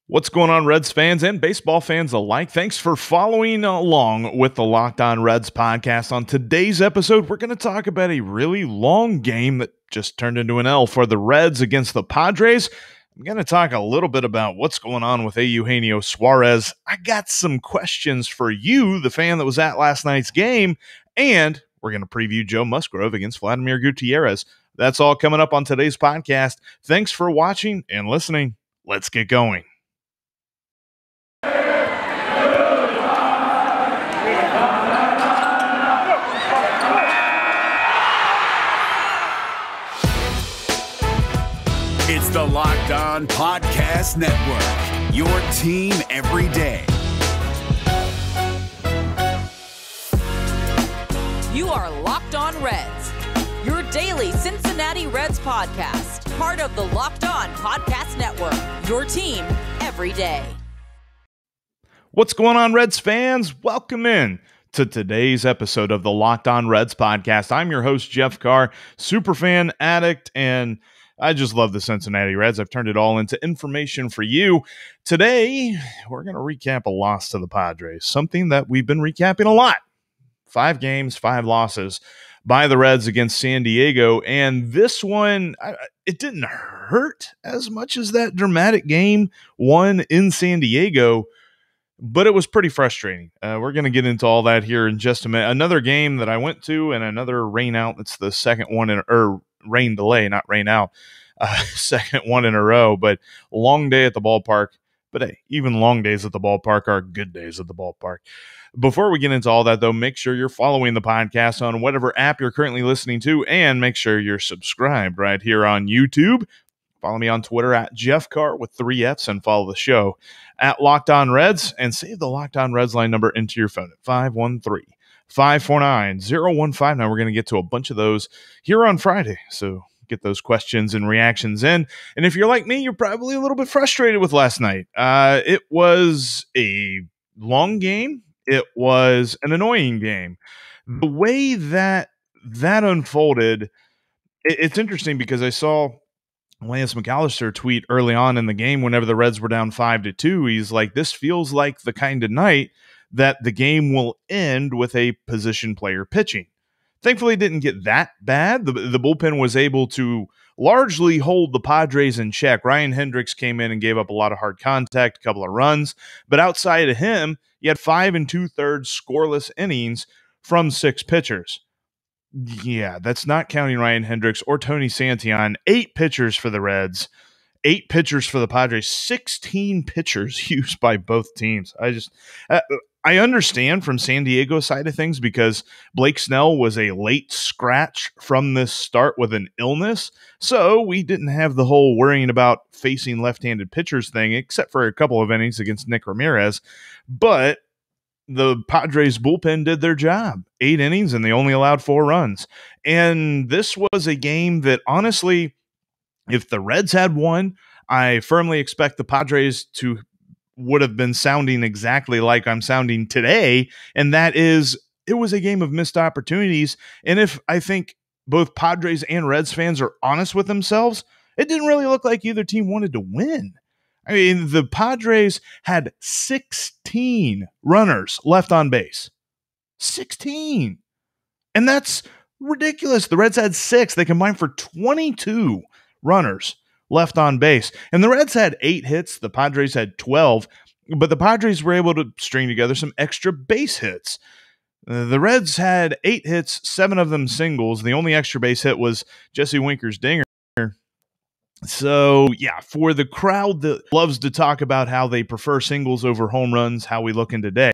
What's going on, Reds fans and baseball fans alike? Thanks for following along with the Locked On Reds podcast. On today's episode, we're going to talk about a really long game that just turned into an L for the Reds against the Padres. I'm going to talk a little bit about what's going on with Eugenio Suarez. I got some questions for you, the fan that was at last night's game, and we're going to preview Joe Musgrove against Vladimir Gutierrez. That's all coming up on today's podcast. Thanks for watching and listening. Let's get going. It's the Locked On Podcast Network, your team every day. You are Locked On Reds, your daily Cincinnati Reds podcast, part of the Locked On Podcast Network, your team every day. What's going on, Reds fans? Welcome in to today's episode of the Locked On Reds podcast. I'm your host, Jeff Carr, superfan addict, and I just love the Cincinnati Reds. I've turned it all into information for you. Today, we're going to recap a loss to the Padres, something that we've been recapping a lot. 5 games, 5 losses by the Reds against San Diego, and this one, it didn't hurt as much as that dramatic game won in San Diego, but it was pretty frustrating. We're going to get into all that here in just a minute. Another game that I went to and another rain out. That's the second one rain delay, not rain out. Second one in a row, but long day at the ballpark. But hey, even long days at the ballpark are good days at the ballpark. Before we get into all that, though, make sure you're following the podcast on whatever app you're currently listening to, and make sure you're subscribed right here on YouTube. Follow me on Twitter at Jeff Carr with 3 Fs, and follow the show at Locked On Reds, and save the Locked On Reds line number into your phone at 513-549-0159. We're going to get to a bunch of those here on Friday, so get those questions and reactions in. And if you're like me, you're probably a little bit frustrated with last night. It was a long game. It was an annoying game. The way that unfolded, it's interesting because I saw Lance McAllister tweet early on in the game whenever the Reds were down 5-2. He's like, this feels like the kind of night that the game will end with a position player pitching. Thankfully, it didn't get that bad. The bullpen was able to largely hold the Padres in check. Ryan Hendricks came in and gave up a lot of hard contact, a couple of runs. But outside of him, you had 5 2/3 scoreless innings from 6 pitchers. Yeah, that's not counting Ryan Hendricks or Tony Santillan. 8 pitchers for the Reds, 8 pitchers for the Padres, 16 pitchers used by both teams. I understand from San Diego's side of things because Blake Snell was a late scratch from this start with an illness. So we didn't have the whole worrying about facing left-handed pitchers thing, except for a couple of innings against Nick Ramirez. But the Padres bullpen did their job. 8 innings, and they only allowed 4 runs. And this was a game that, honestly, if the Reds had won, I firmly expect the Padres to would have been sounding exactly like I'm sounding today, and that is, it was a game of missed opportunities. And if I think both Padres and Reds fans are honest with themselves, it didn't really look like either team wanted to win. I mean, the Padres had 16 runners left on base. 16. And that's ridiculous. The Reds had 6. They combined for 22 runners left on base. And the Reds had 8 hits. The Padres had 12. But the Padres were able to string together some extra base hits. The Reds had 8 hits, 7 of them singles. The only extra base hit was Jesse Winker's dinger. So, yeah, for the crowd that loves to talk about how they prefer singles over home runs, how we looking today,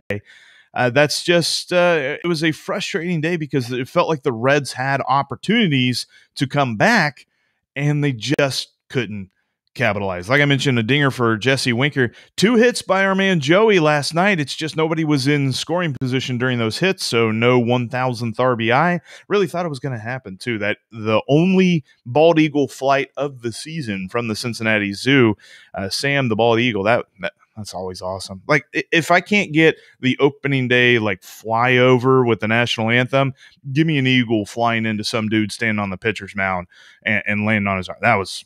that's just, it was a frustrating day because it felt like the Reds had opportunities to come back, and they just couldn't capitalize. Like I mentioned, a dinger for Jesse Winker. 2 hits by our man Joey last night. It's just nobody was in scoring position during those hits, so no 1,000th RBI. Really thought it was going to happen, too. That the only bald eagle flight of the season from the Cincinnati Zoo, Sam the bald eagle, that's always awesome. Like, if I can't get the opening day, like, flyover with the national anthem, give me an eagle flying into some dude standing on the pitcher's mound and landing on his arm. That was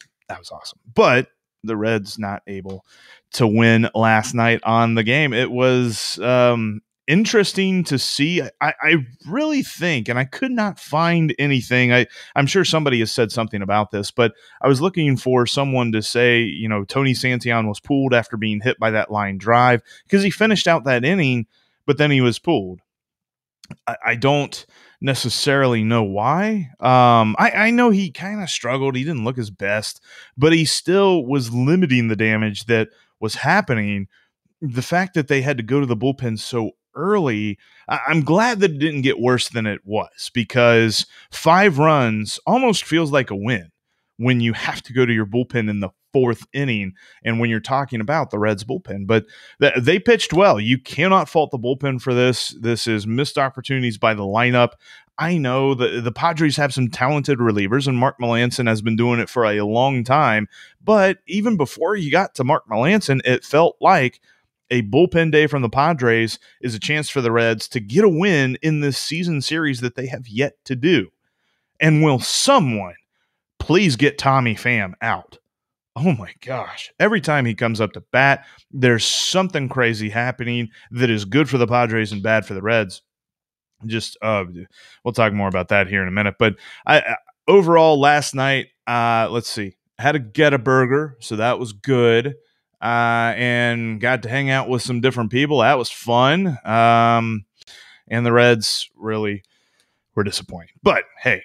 awesome. But the Reds not able to win last night on the game. It was interesting to see. I really think, and I could not find anything. I'm sure somebody has said something about this, but I was looking for someone to say, you know, Tony Santillan was pulled after being hit by that line drive because he finished out that inning, but then he was pulled. I don't necessarily know why. I know he kind of struggled. He didn't look his best, but he still was limiting the damage that was happening. The fact that they had to go to the bullpen so early, I'm glad that it didn't get worse than it was, because 5 runs almost feels like a win when you have to go to your bullpen in the 4th inning and when you're talking about the Reds bullpen. But they pitched well. You cannot fault the bullpen for this. This is missed opportunities by the lineup. I know the Padres have some talented relievers, and Mark Melancon has been doing it for a long time. But even before you got to Mark Melancon, it felt like a bullpen day from the Padres is a chance for the Reds to get a win in this season series that they have yet to do. And will someone please get Tommy Pham out? Oh my gosh. Every time he comes up to bat, there's something crazy happening that is good for the Padres and bad for the Reds. Just we'll talk more about that here in a minute. But overall, last night, let's see, had to get a burger, so that was good. And got to hang out with some different people. That was fun. And the Reds really were disappointing. But hey,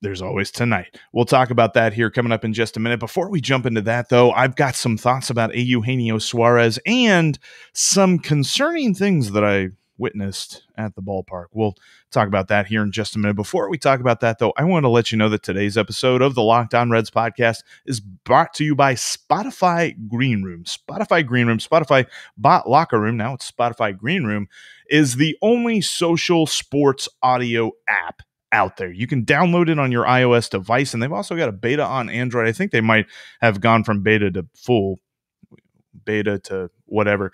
there's always tonight. We'll talk about that here coming up in just a minute. Before we jump into that, though, I've got some thoughts about Eugenio Suarez and some concerning things that I witnessed at the ballpark. We'll talk about that here in just a minute. Before we talk about that, though, I want to let you know that today's episode of the Locked On Reds podcast is brought to you by Spotify Green Room. Spotify Green Room, Spotify Bot Locker Room, now it's Spotify Green Room, is the only social sports audio app out there. You can download it on your iOS device, and they've also got a beta on Android. I think they might have gone from beta to full beta to whatever.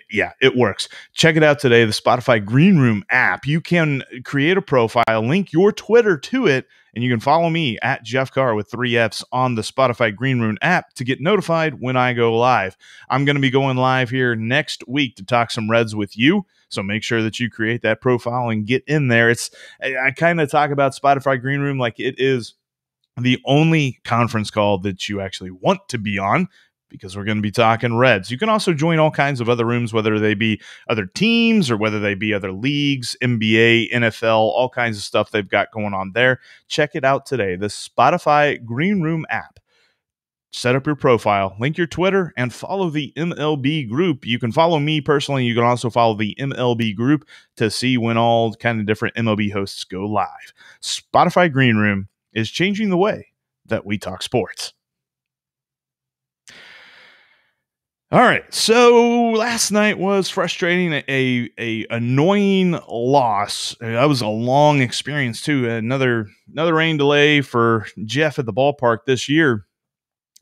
Yeah, it works. Check it out today, the Spotify Green Room app. You can create a profile, link your Twitter to it, and you can follow me at Jeff Carr with 3 Fs on the Spotify Green Room app to get notified when I go live. I'm going to be going live here next week to talk some Reds with you. So make sure that you create that profile and get in there. I kind of talk about Spotify Green Room like it is the only conference call that you actually want to be on, because we're going to be talking Reds. You can also join all kinds of other rooms, whether they be other teams or whether they be other leagues, NBA, NFL, all kinds of stuff they've got going on there. Check it out today, the Spotify Green Room app. Set up your profile, link your Twitter, and follow the MLB group. You can follow me personally. You can also follow the MLB group to see when all kind of different MLB hosts go live. Spotify Green Room is changing the way that we talk sports. All right, so last night was frustrating, a annoying loss. That was a long experience too. Another rain delay for Jeff at the ballpark this year.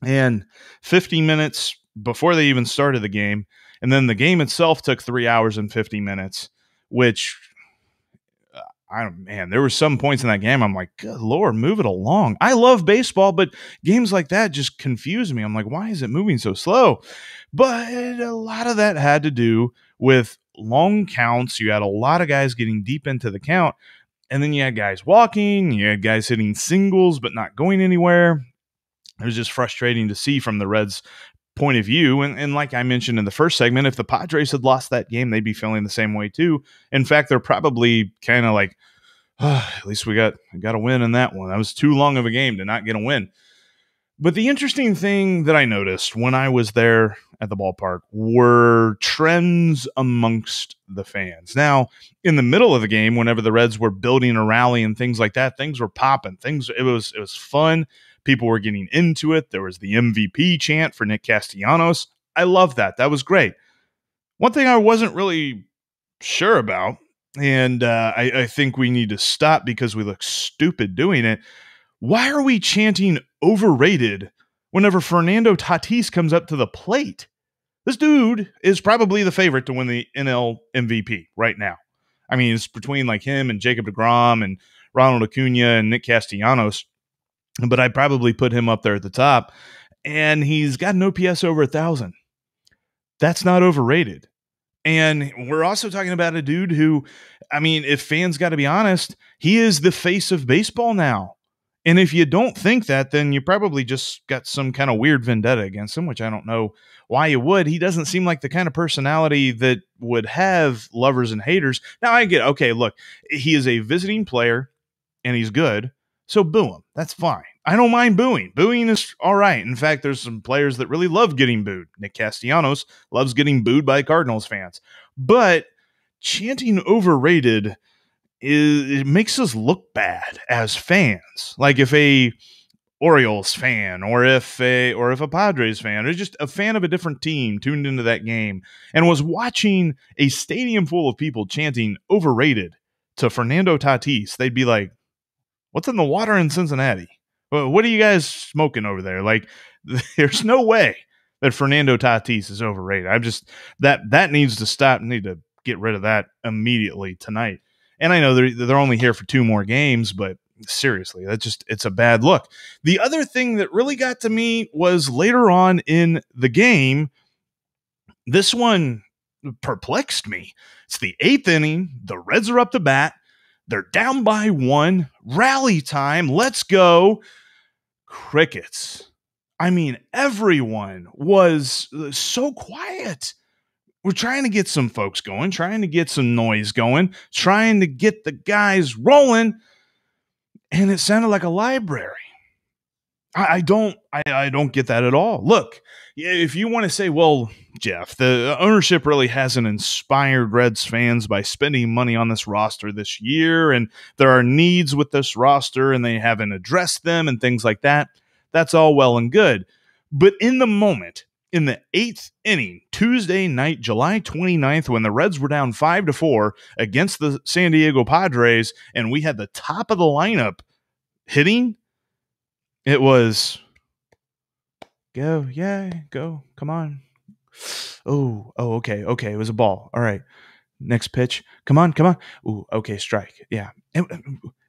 And 15 minutes before they even started the game. And then the game itself took 3 hours and 50 minutes, which, there were some points in that game I'm like, good Lord, move it along. I love baseball, but games like that just confuse me. I'm like, why is it moving so slow? But a lot of that had to do with long counts. You had a lot of guys getting deep into the count, and then you had guys walking, you had guys hitting singles but not going anywhere. It was just frustrating to see from the Reds' point of view. And like I mentioned in the first segment, if the Padres had lost that game, they'd be feeling the same way too. In fact, they're probably kind of like, at least we got a win in that one. That was too long of a game to not get a win. But the interesting thing that I noticed when I was there at the ballpark were trends amongst the fans. Now, in the middle of the game, whenever the Reds were building a rally and things like that, things were popping. It was fun. People were getting into it. There was the MVP chant for Nick Castellanos. I love that. That was great. One thing I wasn't really sure about, and I think we need to stop because we look stupid doing it. Why are we chanting overrated whenever Fernando Tatis comes up to the plate? This dude is probably the favorite to win the NL MVP right now. I mean, it's between like him and Jacob deGrom and Ronald Acuna and Nick Castellanos. But I'd probably put him up there at the top. and he's got an OPS over 1,000. That's not overrated. And we're also talking about a dude who, I mean, if fans got to be honest, he is the face of baseball now. And if you don't think that, then you probably just got some kind of weird vendetta against him, which I don't know why you would. He doesn't seem like the kind of personality that would have lovers and haters. Now I get, okay, look, he is a visiting player and he's good. So boo him. That's fine. I don't mind booing. Booing is all right. In fact, there's some players that really love getting booed. Nick Castellanos loves getting booed by Cardinals fans. But chanting overrated it makes us look bad as fans. Like if a Orioles fan or if a Padres fan or just a fan of a different team tuned into that game and was watching a stadium full of people chanting overrated to Fernando Tatis, they'd be like, what's in the water in Cincinnati? What are you guys smoking over there? Like, there's no way that Fernando Tatis is overrated. I'm just that needs to stop. Need to get rid of that immediately tonight. And I know they're only here for 2 more games, but seriously, it's a bad look. The other thing that really got to me was later on in the game. This one perplexed me. It's the 8th inning. The Reds are up to bat. They're down by 1. Rally time. Let's go. Crickets. I mean, everyone was so quiet. We're trying to get some folks going, trying to get some noise going, trying to get the guys rolling, and it sounded like a library. I don't get that at all. Look, if you want to say, well, Jeff, the ownership really hasn't inspired Reds fans by spending money on this roster this year, and there are needs with this roster, and they haven't addressed them and things like that, that's all well and good. But in the moment, in the 8th inning, Tuesday night, July 29th, when the Reds were down 5-4 against the San Diego Padres, and we had the top of the lineup hitting, it was go, yeah, go, come on. Oh, okay. It was a ball. All right. Next pitch. Come on. Ooh, okay, strike. Yeah. It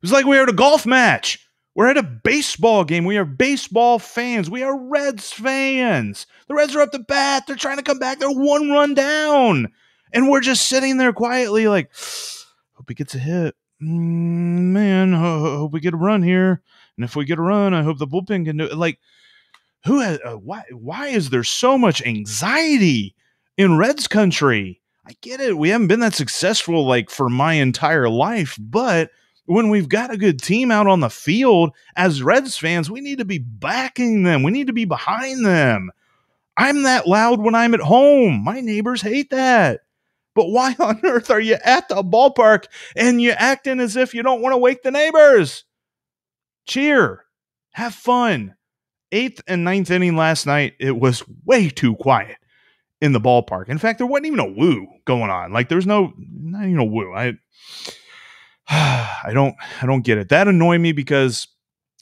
was like we were at a golf match. We're at a baseball game. We are baseball fans. We are Reds fans. The Reds are up to bat. They're trying to come back. They're 1 run down. And we're just sitting there quietly like, hope he gets a hit. Man, hope we get a run here. And if we get a run, I hope the bullpen can do it. Like, who has, why is there so much anxiety in Reds country? I get it. We haven't been that successful like for my entire life, but when we've got a good team out on the field as Reds fans, we need to be backing them. We need to be behind them. I'm that loud when I'm at home. My neighbors hate that. But why on earth are you at the ballpark and you acting as if you don't want to wake the neighbors? Cheer. Have fun. 8th and 9th inning last night, it was way too quiet in the ballpark. In fact, there wasn't even a woo going on. Like there's not even a woo. I don't get it. That annoyed me because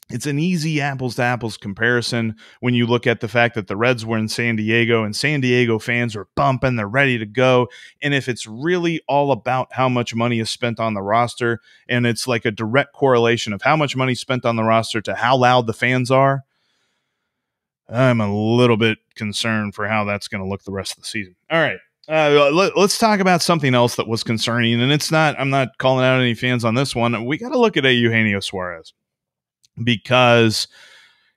it's an easy apples to apples comparison when you look at the fact that the Reds were in San Diego and San Diego fans are bumping, they're ready to go. And if it's really all about how much money is spent on the roster, and it's like a direct correlation of how much money spent on the roster to how loud the fans are, I'm a little bit concerned for how that's going to look the rest of the season. All right. Let's talk about something else that was concerning, and I'm not calling out any fans on this one. We got to look at Eugenio Suarez because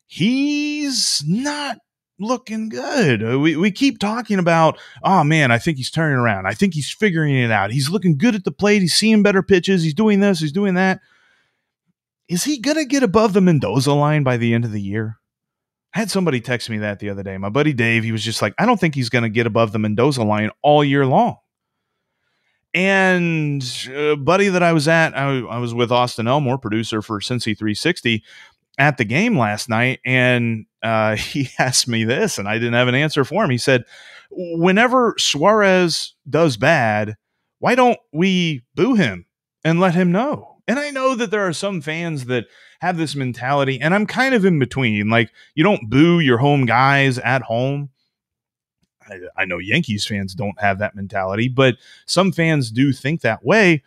he's not looking good. We keep talking about, oh man, I think he's turning around. I think he's figuring it out. He's looking good at the plate. He's seeing better pitches. He's doing this. He's doing that. Is he going to get above the Mendoza line by the end of the year? I had somebody text me that the other day. My buddy Dave, he was just like, I don't think he's going to get above the Mendoza line all year long. And a buddy that I was at, I was with Austin Elmore, producer for Cincy 360, at the game last night, and he asked me this, and I didn't have an answer for him. He said, whenever Suarez does bad, why don't we boo him and let him know? And I know that there are some fans that have this mentality, and I'm kind of in between. Like, you don't boo your home guys at home. I know Yankees fans don't have that mentality, but some fans do think that way.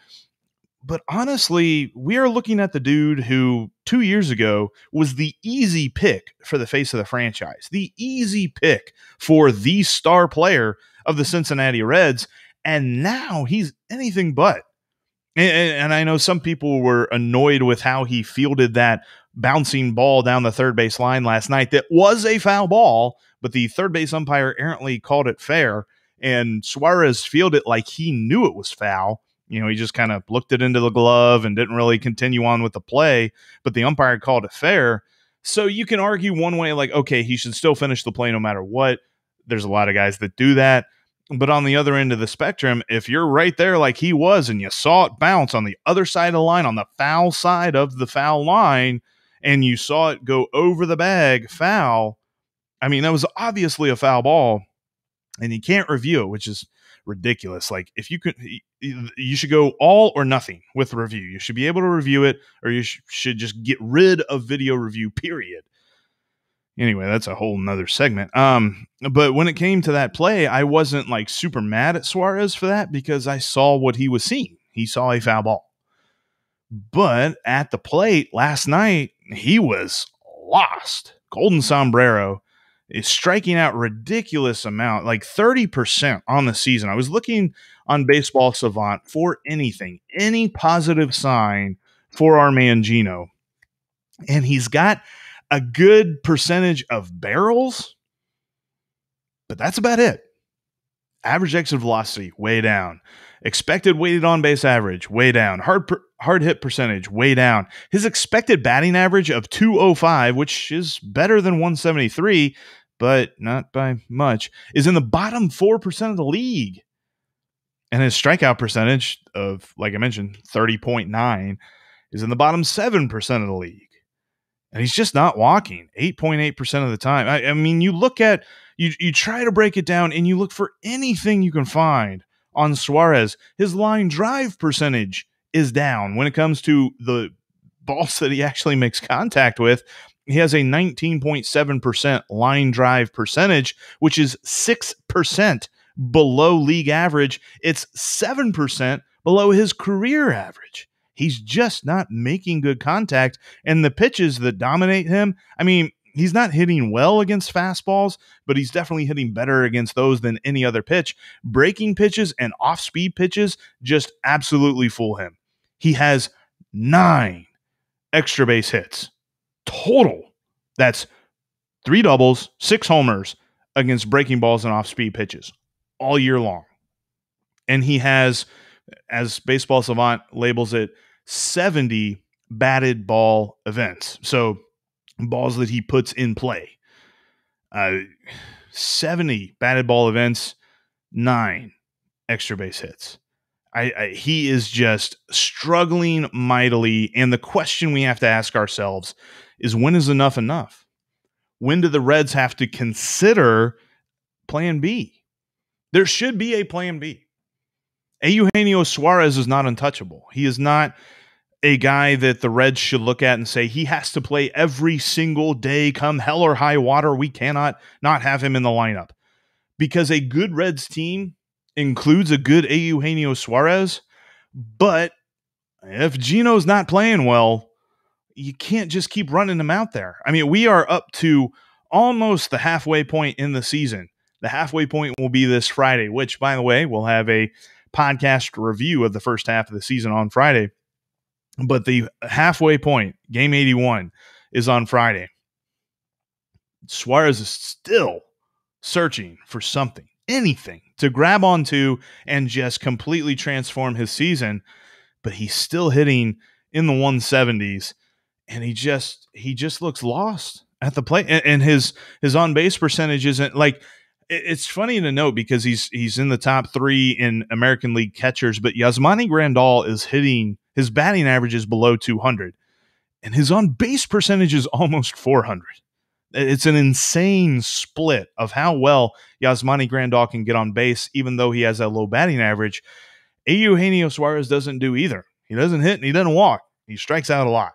But honestly, we are looking at the dude who 2 years ago was the easy pick for the face of the franchise, the easy pick for the star player of the Cincinnati Reds. And now he's anything but. And I know some people were annoyed with how he fielded that bouncing ball down the third base line last night. That was a foul ball, but the third base umpire errantly called it fair. And Suarez fielded it like he knew it was foul. You know, he just kind of looked it into the glove and didn't really continue on with the play, but the umpire called it fair. So you can argue one way, like, okay, he should still finish the play no matter what. There's a lot of guys that do that. But on the other end of the spectrum, if you're right there like he was and you saw it bounce on the other side of the line, on the foul side of the foul line, and you saw it go over the bag, foul, I mean, that was obviously a foul ball, and you can't review it, which is ridiculous. Like, if you could, you should go all or nothing with review. You should be able to review it, or you should just get rid of video review, period. Anyway, that's a whole nother segment. But when it came to that play, I wasn't like super mad at Suarez for that because I saw what he was seeing. He saw a foul ball. But at the plate last night, he was lost. Golden Sombrero is striking out ridiculous amount, like 30% on the season. I was looking on Baseball Savant for anything, any positive sign for our man Gino. And he's got a good percentage of barrels, but that's about it. Average exit velocity, way down. Expected weighted on base average, way down. Hard hit percentage, way down. His expected batting average of 205, which is better than 173, but not by much, is in the bottom 4% of the league. And his strikeout percentage of, like I mentioned, 30.9 is in the bottom 7% of the league. And he's just not walking 8.8% of the time. I mean, you look at, you try to break it down and you look for anything you can find on Suarez. His line drive percentage is down when it comes to the balls that he actually makes contact with. He has a 19.7% line drive percentage, which is 6% below league average. It's 7% below his career average. He's just not making good contact. And the pitches that dominate him, I mean, he's not hitting well against fastballs, but he's definitely hitting better against those than any other pitch. Breaking pitches and off-speed pitches just absolutely fool him. He has 9 extra base hits total. That's 3 doubles, 6 homers against breaking balls and off-speed pitches all year long. And he has, as Baseball Savant labels it, 70 batted ball events. So balls that he puts in play. 70 batted ball events, 9 extra base hits. He is just struggling mightily. And the question we have to ask ourselves is, when is enough enough? When do the Reds have to consider plan B? There should be a plan B. Eugenio Suarez is not untouchable. He is not a guy that the Reds should look at and say he has to play every single day, come hell or high water. We cannot not have him in the lineup, because a good Reds team includes a good Eugenio Suarez. But if Gino's not playing well, you can't just keep running him out there. I mean, we are up to almost the halfway point in the season. The halfway point will be this Friday, which, by the way, we'll have a podcast review of the first half of the season on Friday. But the halfway point, game 81, is on Friday. Suarez is still searching for something, anything to grab onto and just completely transform his season. But he's still hitting in the 170s, and he just looks lost at the plate. And his on-base percentage isn't like, it's funny to note because he's in the top 3 in American League catchers, but Yasmani Grandal is hitting, his batting average is below 200, and his on-base percentage is almost 400. It's an insane split of how well Yasmani Grandal can get on base, even though he has a low batting average. Eugenio Suarez doesn't do either. He doesn't hit and he doesn't walk. He strikes out a lot.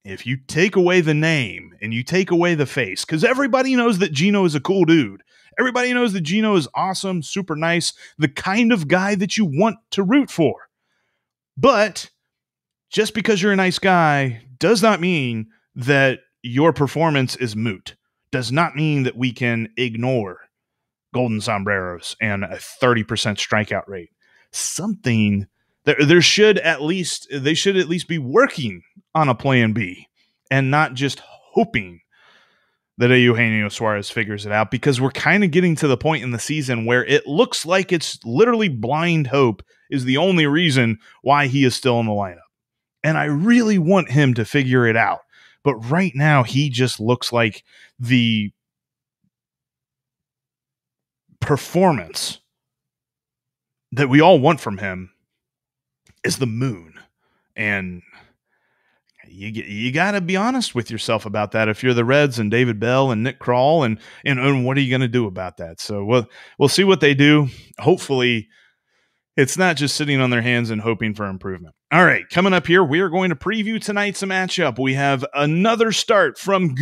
If you take away the name and you take away the face, because everybody knows that Gino is a cool dude. Everybody knows that Gino is awesome, super nice, the kind of guy that you want to root for. But just because you're a nice guy does not mean that your performance is moot. Does not mean that we can ignore golden sombreros and a 30% strikeout rate. Something there should at least be working on a plan B and not just hoping that Eugenio Suarez figures it out, because we're kind of getting to the point in the season where it looks like it's literally blind hope is the only reason why he is still in the lineup. And I really want him to figure it out. But right now, he just looks like the performance that we all want from him is the moon. And you got to be honest with yourself about that if you're the Reds and David Bell and Nick Krall, and what are you going to do about that? So we'll see what they do. Hopefully, it's not just sitting on their hands and hoping for improvement. All right, coming up here, we are going to preview tonight's matchup. We have another start from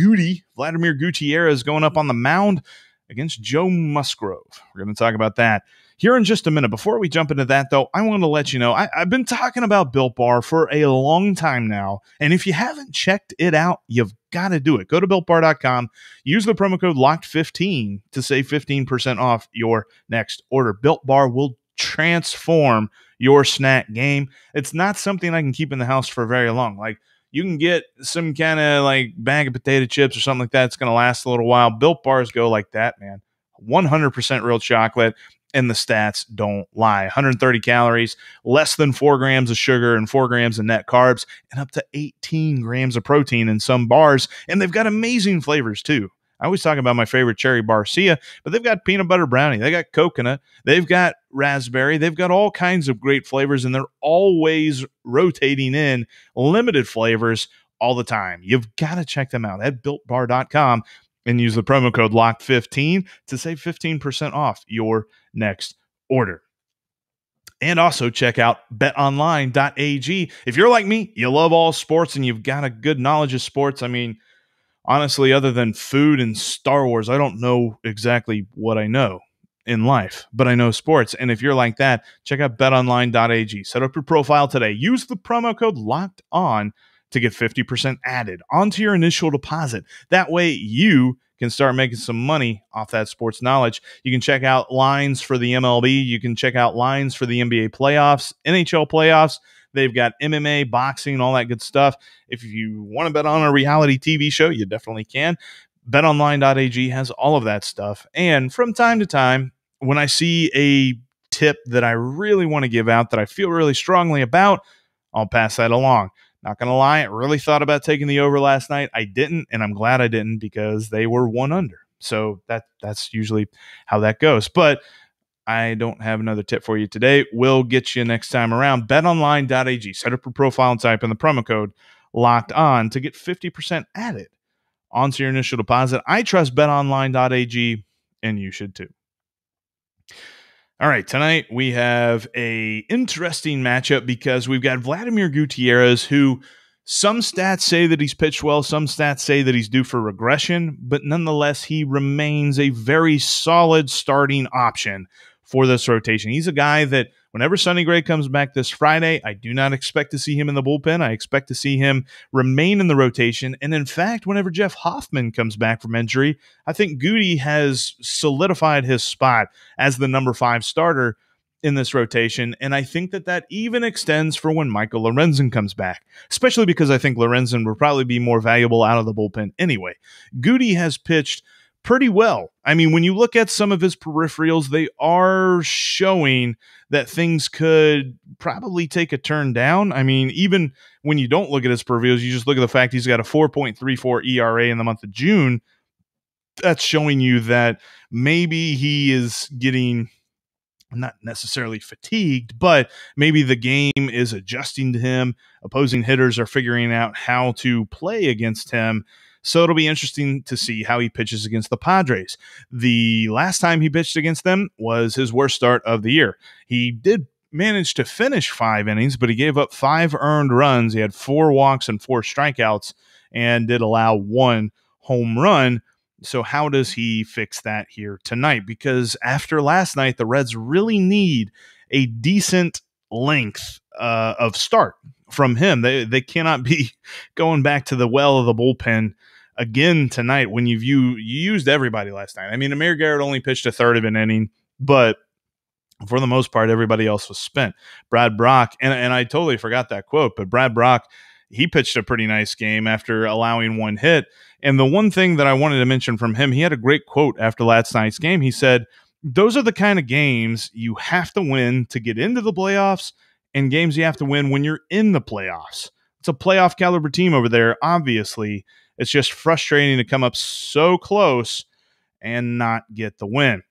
Vladimir Gutierrez going up on the mound against Joe Musgrove. We're going to talk about that here in just a minute. Before we jump into that, though, I want to let you know, I've been talking about Built Bar for a long time now, and if you haven't checked it out, you've got to do it. Go to BuiltBar.com, use the promo code LOCKED15 to save 15% off your next order. Built Bar will transform your snack game. It's not something I can keep in the house for very long. Like, you can get some kind of like bag of potato chips or something like that. It's going to last a little while. Built Bars go like that, man. 100% real chocolate, and the stats don't lie. 130 calories, less than 4 grams of sugar, and 4 grams of net carbs, and up to 18 grams of protein in some bars. And they've got amazing flavors too. I always talk about my favorite cherry barcia, but they've got peanut butter brownie, they got coconut, they've got raspberry, they've got all kinds of great flavors, and they're always rotating in limited flavors all the time. You've got to check them out at BuiltBar.com and use the promo code LOCKED15 to save 15% off your next order. And also check out betonline.ag. If you're like me, you love all sports and you've got a good knowledge of sports. I mean, honestly, other than food and Star Wars, I don't know exactly what I know in life, but I know sports. And if you're like that, check out betonline.ag. Set up your profile today. Use the promo code LOCKEDON to get 50% added onto your initial deposit. That way you can start making some money off that sports knowledge. You can check out lines for the MLB. You can check out lines for the NBA playoffs, NHL playoffs. They've got MMA, boxing, all that good stuff. If you want to bet on a reality TV show, you definitely can. BetOnline.ag has all of that stuff. And from time to time, when I see a tip that I really want to give out, that I feel really strongly about, I'll pass that along. Not going to lie, I really thought about taking the over last night. I didn't, and I'm glad I didn't, because they were 1 under. So that's usually how that goes. But I don't have another tip for you today. We'll get you next time around. BetOnline.ag. Set up your profile and type in the promo code LOCKEDON to get 50% added onto your initial deposit. I trust BetOnline.ag, and you should too. All right, tonight we have a interesting matchup because we've got Vladimir Gutierrez, who some stats say that he's pitched well, some stats say that he's due for regression, but nonetheless, he remains a very solid starting option for this rotation. He's a guy that whenever Sonny Gray comes back this Friday, I do not expect to see him in the bullpen. I expect to see him remain in the rotation. And in fact, whenever Jeff Hoffman comes back from injury, I think Goody has solidified his spot as the number 5 starter in this rotation. And I think that even extends for when Michael Lorenzen comes back, especially because I think Lorenzen will probably be more valuable out of the bullpen anyway. Goody has pitched pretty well. I mean, when you look at some of his peripherals, they are showing that things could probably take a turn down. I mean, even when you don't look at his peripherals, you just look at the fact he's got a 4.34 ERA in the month of June. That's showing you that maybe he is getting not necessarily fatigued, but maybe the game is adjusting to him. Opposing hitters are figuring out how to play against him. So it'll be interesting to see how he pitches against the Padres. The last time he pitched against them was his worst start of the year. He did manage to finish 5 innings, but he gave up 5 earned runs. He had 4 walks and 4 strikeouts and did allow 1 home run. So how does he fix that here tonight? Because after last night, the Reds really need a decent length of start from him. They cannot be going back to the well of the bullpen again tonight when you used everybody last night. I mean, Amir Garrett only pitched a third of an inning, but for the most part, everybody else was spent. Brad Brock, and I totally forgot that quote, but Brad Brock, he pitched a pretty nice game after allowing one hit. And the one thing that I wanted to mention from him, he had a great quote after last night's game. He said, those are the kind of games you have to win to get into the playoffs, and games you have to win when you're in the playoffs. It's a playoff caliber team over there, obviously. It's just frustrating to come up so close and not get the win.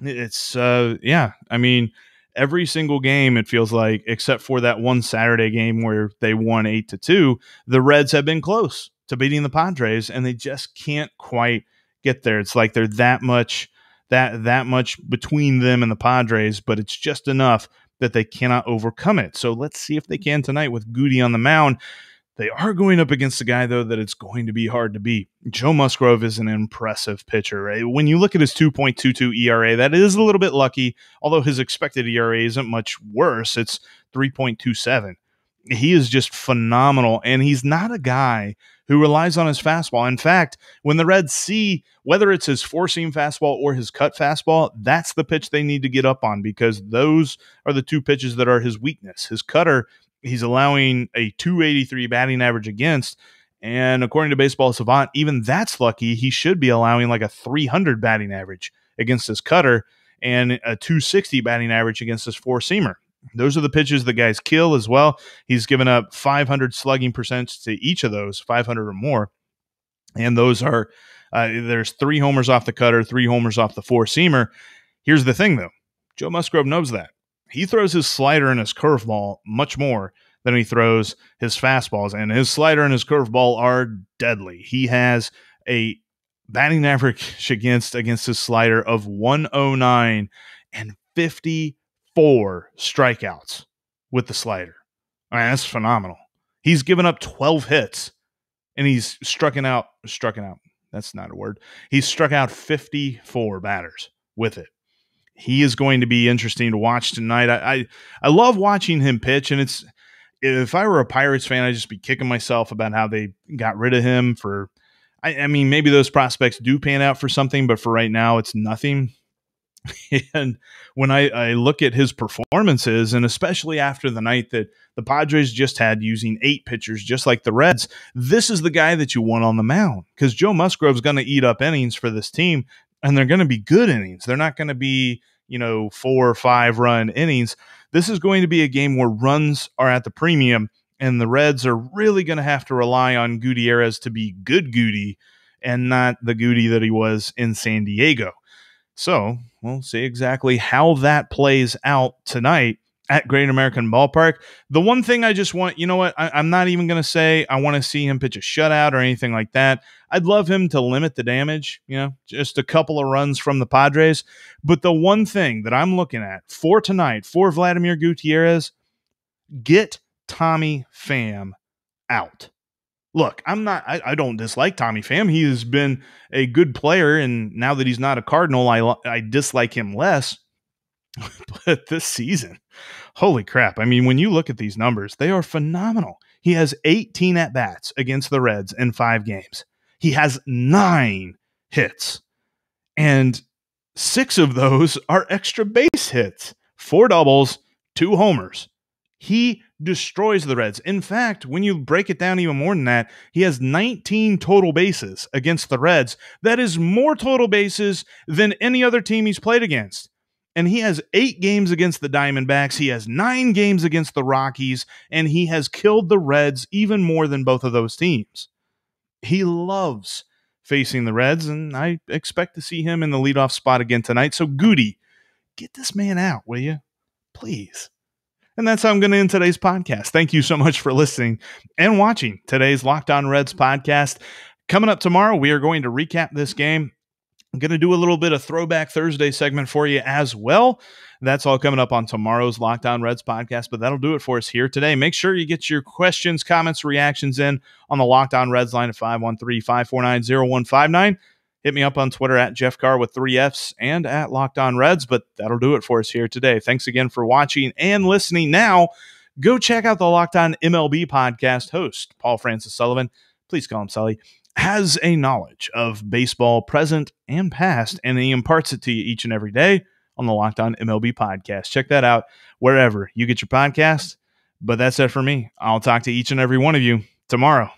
It's, I mean, every single game, it feels like, except for that one Saturday game where they won 8-2, the Reds have been close to beating the Padres, and they just can't quite get there. It's like they're that much between them and the Padres, but it's just enough that they cannot overcome it. So let's see if they can tonight with Goody on the mound. They are going up against a guy, though, that it's going to be hard to beat. Joe Musgrove is an impressive pitcher, right? When you look at his 2.22 ERA, that is a little bit lucky, although his expected ERA isn't much worse. It's 3.27. He is just phenomenal, and he's not a guy who relies on his fastball. In fact, when the Reds see whether it's his four-seam fastball or his cut fastball, that's the pitch they need to get up on, because those are the two pitches that are his weakness. His cutter, he's allowing a 283 batting average against, and according to Baseball Savant, even that's lucky. He should be allowing like a 300 batting average against his cutter and a 260 batting average against his four-seamer. Those are the pitches the guys kill as well. He's given up 500 slugging percents to each of those, 500 or more, and those are there's 3 homers off the cutter, 3 homers off the four-seamer. Here's the thing, though. Joe Musgrove knows that. He throws his slider and his curveball much more than he throws his fastballs, and his slider and his curveball are deadly. He has a batting average against his slider of 109 and 54 strikeouts with the slider. I mean, that's phenomenal. He's given up 12 hits, and he's struck out. That's not a word. He's struck out 54 batters with it. He is going to be interesting to watch tonight. I love watching him pitch, and if I were a Pirates fan, I'd just be kicking myself about how they got rid of him for. I mean, maybe those prospects do pan out for something, but for right now, it's nothing. And when I look at his performances, and especially after the night that the Padres just had using 8 pitchers, just like the Reds, this is the guy that you want on the mound, because Joe Musgrove's going to eat up innings for this team, and they're going to be good innings. They're not going to be, 4 or 5 run innings. This is going to be a game where runs are at the premium, and the Reds are really going to have to rely on Gutierrez to be good Goody and not the Goody that he was in San Diego. So we'll see exactly how that plays out tonight at Great American Ballpark. The one thing I just want, I'm not even going to say I want to see him pitch a shutout or anything like that. I'd love him to limit the damage, just a couple of runs from the Padres. But the one thing that I'm looking at for tonight, for Vladimir Gutierrez, get Tommy Pham out. Look, I don't dislike Tommy Pham. He has been a good player, and now that he's not a Cardinal, I dislike him less. But this season, holy crap. I mean, when you look at these numbers, they are phenomenal. He has 18 at-bats against the Reds in 5 games. He has 9 hits, and 6 of those are extra base hits, 4 doubles, 2 homers. He destroys the Reds. In fact, when you break it down even more than that, he has 19 total bases against the Reds. That is more total bases than any other team he's played against. And he has 8 games against the Diamondbacks. He has 9 games against the Rockies, and he has killed the Reds even more than both of those teams. He loves facing the Reds, and I expect to see him in the leadoff spot again tonight. So, Goody, get this man out, will you? Please. And that's how I'm going to end today's podcast. Thank you so much for listening and watching today's Locked On Reds podcast. Coming up tomorrow, we are going to recap this game. I'm going to do a little bit of Throwback Thursday segment for you as well. That's all coming up on tomorrow's Locked On Reds podcast, but that'll do it for us here today. Make sure you get your questions, comments, reactions in on the Locked On Reds line at 513-549-0159. Hit me up on Twitter at Jeff Carr with 3 Fs and at Locked On Reds, but that'll do it for us here today. Thanks again for watching and listening. Now, go check out the Locked On MLB podcast. Host Paul Francis Sullivan, please call him Sully, has a knowledge of baseball present and past, and he imparts it to you each and every day on the Locked On MLB podcast. Check that out wherever you get your podcasts. But that's it for me. I'll talk to each and every one of you tomorrow.